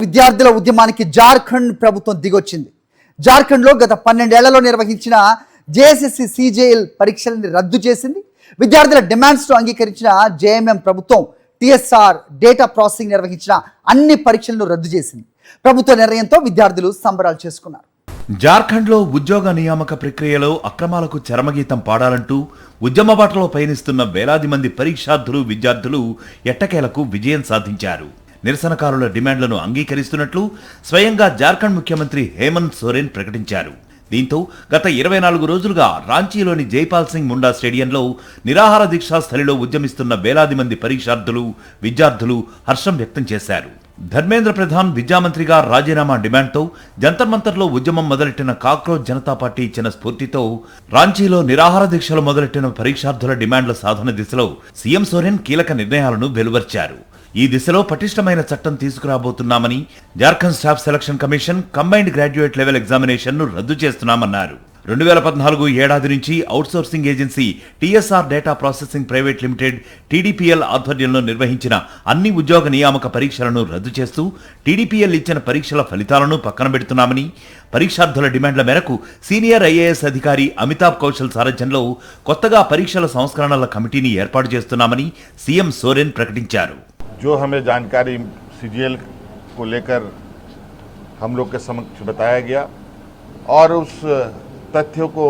విద్యార్థుల ఉద్యమానికి జార్ఖండ్ ప్రభుత్వం దిగొచ్చింది. జార్ఖండ్లో గత 12 ఏళ్లలో నిర్వహించిన జేఎస్ఎస్సీ సిజేఎల్ పరీక్షలను రద్దు చేసింది. విద్యార్థుల డిమాండ్స్ను అంగీకరించిన జేఎంఎం ప్రభుత్వం టీఎస్ఆర్ డేటా ప్రాసెసింగ్ నిర్వహించిన అన్ని పరీక్షలను రద్దు చేసింది. ప్రభుత్వ నిర్ణయంతో విద్యార్థులు సంబరాలు చేసుకున్నారు. జార్ఖండ్లో ఉద్యోగ నియామక ప్రక్రియలో అక్రమాలకు చరమగీతం పాడాలంటూ ఉద్యమ బాటలో పయనిస్తున్న వేలాది మంది పరీక్షార్థులు విద్యార్థులు ఎట్టకేలకు విజయం సాధించారు. నిరసనకారుల డిమాండ్లను అంగీకరిస్తున్నట్లు స్వయంగా జార్ఖండ్ ముఖ్యమంత్రి హేమంత్ సోరెన్ ప్రకటించారు. దీంతో గత 24 రోజులుగా రాంచీలోని జైపాల్ సింగ్ ముండా స్టేడియంలో నిరాహార దీక్షా స్థలిలో ఉద్యమిస్తున్న వేలాది మంది పరీక్షార్థులు విద్యార్థులు హర్షం వ్యక్తం చేశారు. ధర్మేంద్ర ప్రధాన్ విద్యామంత్రిగా రాజీనామా డిమాండ్తో జంతర్ మంతర్లో ఉద్యమం మొదలెట్టిన కాక్రోచ్ జనతా పార్టీ ఇచ్చిన స్ఫూర్తితో రాంచీలో నిరాహార దీక్షలు మొదలెట్టిన పరీక్షార్థుల డిమాండ్ల సాధన దిశలో సీఎం సోరెన్ కీలక నిర్ణయాలను వెలువరించారు. ఈ దిశలో పటిష్టమైన చట్టం తీసుకురాబోతున్నామని, Jharkhand staff selection commission combined graduate level examination ను రద్దు చేస్తున్నామన్నారు. 2014 ఏడాది నుంచి outsourcing agency TSR data processing private limited TDPL ఆధ్వర్యంలో నిర్వహించిన అన్ని ఉద్యోగ నియామక పరీక్షలను రద్దు చేస్తూ టీడీపీఎల్ ఇచ్చిన పరీక్షల ఫలితాలను పక్కన పెడుతున్నామని, పరీక్షార్థుల డిమాండ్ల మేరకు సీనియర్ ఐఏఎస్ అధికారి అమితాబ్ కౌశల్ సారథ్యంలో కొత్తగా పరీక్షల సంస్కరణల కమిటీని ఏర్పాటు చేస్తున్నామని సీఎం సోరెన్ ప్రకటించారు. जो हमें जानकारी सीजीएल को लेकर हम लोग के समक्ष बताया गया और उस तथ्यों को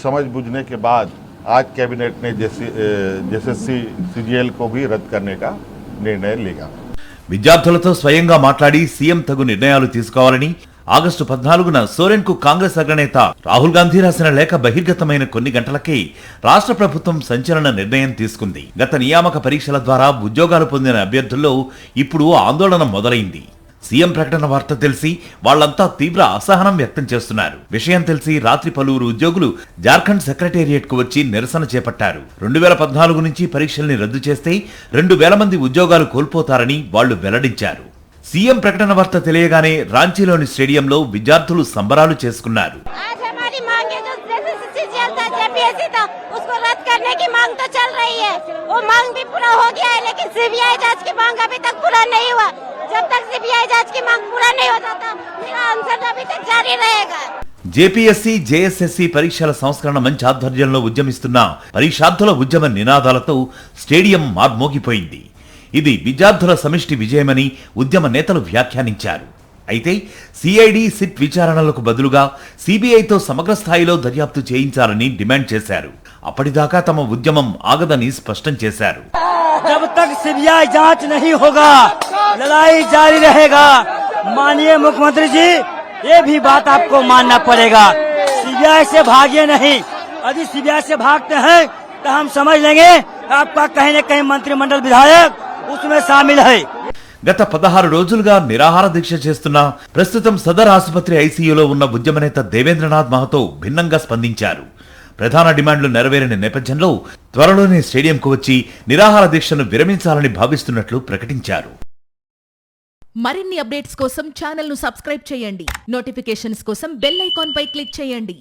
समझ बूझने के बाद आज कैबिनेट ने जैसे सीजीएल को भी रद्द करने का निर्णय लिया. విద్యార్థులతో స్వయంగా మాట్లాడి సీఎం తగు నిర్ణయాలు తీసుకోవాలని ఆగస్టు 14న సోరెన్ కు కాంగ్రెస్ అగ్రనేత రాహుల్ గాంధీ రాసిన లేఖ బహిర్గతమైన కొన్ని గంటలకే రాష్ట్ర ప్రభుత్వం సంచలన నిర్ణయం తీసుకుంది. గత నియామక పరీక్షల ద్వారా ఉద్యోగాలు పొందిన అభ్యర్థుల్లో ఇప్పుడు ఆందోళన మొదలైంది. సీఎం ప్రకటన వార్త తెలిసి వాళ్లంతా తీవ్ర అసహనం వ్యక్తం చేస్తున్నారు. విషయం తెలిసి రాత్రి పలువురు ఉద్యోగులు జార్ఖండ్ సెక్రటేరియట్ కు వచ్చి నిరసన చేపట్టారు. 2014 నుంచి పరీక్షల్ని రద్దు చేస్తే 2000 మంది ఉద్యోగాలు కోల్పోతారని వాళ్లు వెల్లడించారు. సీఎం ప్రకటన వార్త తెలియగానే రాంచీలోని స్టేడియంలో విద్యార్థులు సంబరాలు చేసుకున్నారు. జేపీఎస్సీ జేఎస్ఎస్సీ పరీక్షల సంస్కరణ మంచి ఆధ్వర్యంలో ఉద్యమిస్తున్న పరీక్షార్థుల ఉద్యమ నినాదాలతో స్టేడియం మార్మోగిపోయింది. ఇది విద్యార్థుల సమిష్టి విజయమని ఉద్యమ నేతలు వ్యాఖ్యానించారు. అయితే సిఐడి సిట్ విచారణలకు బదులుగా సిబిఐతో సమగ్ర స్థాయిలో దర్యాప్తు చేయించాలని డిమాండ్ చేశారు. అప్పటిదాకా తమ ఉద్యమం ఆగదని స్పష్టం చేశారు. जब तक सीबीआई जांच नहीं होगा लड़ाई जारी रहेगा. माननीय मुख्यमंत्री जी, ये भी बात आपको मानना पड़ेगा. सीबीआई से भागिए नहीं. यदि सीबीआई से भागते हैं तो हम समझ लेंगे आपका कहीं न कहीं मंत्रिमंडल विधायक उसमें शामिल है. గత 16 రోజులుగా నిరాహార దీక్ష చేస్తున్న ప్రస్తుతం సదర్ ఆసుపత్రి ఐసీయూలో ఉన్న ఉద్యమ నేత దేవేంద్రనాథ్ మహతో భిన్నంగా స్పందించారు. ప్రధాన డిమాండ్లు నెరవేరిన నేపథ్యంలో త్వరలోనే స్టేడియంకు వచ్చి నిరాహార దీక్షను విరమించాలని భావిస్తున్నట్లు ప్రకటించారు. మరిన్ని అప్డేట్స్ కోసం ఛానల్ ను సబ్స్క్రైబ్ చేయండి. నోటిఫికేషన్స్ కోసం బెల్ ఐకాన్ పై క్లిక్ చేయండి.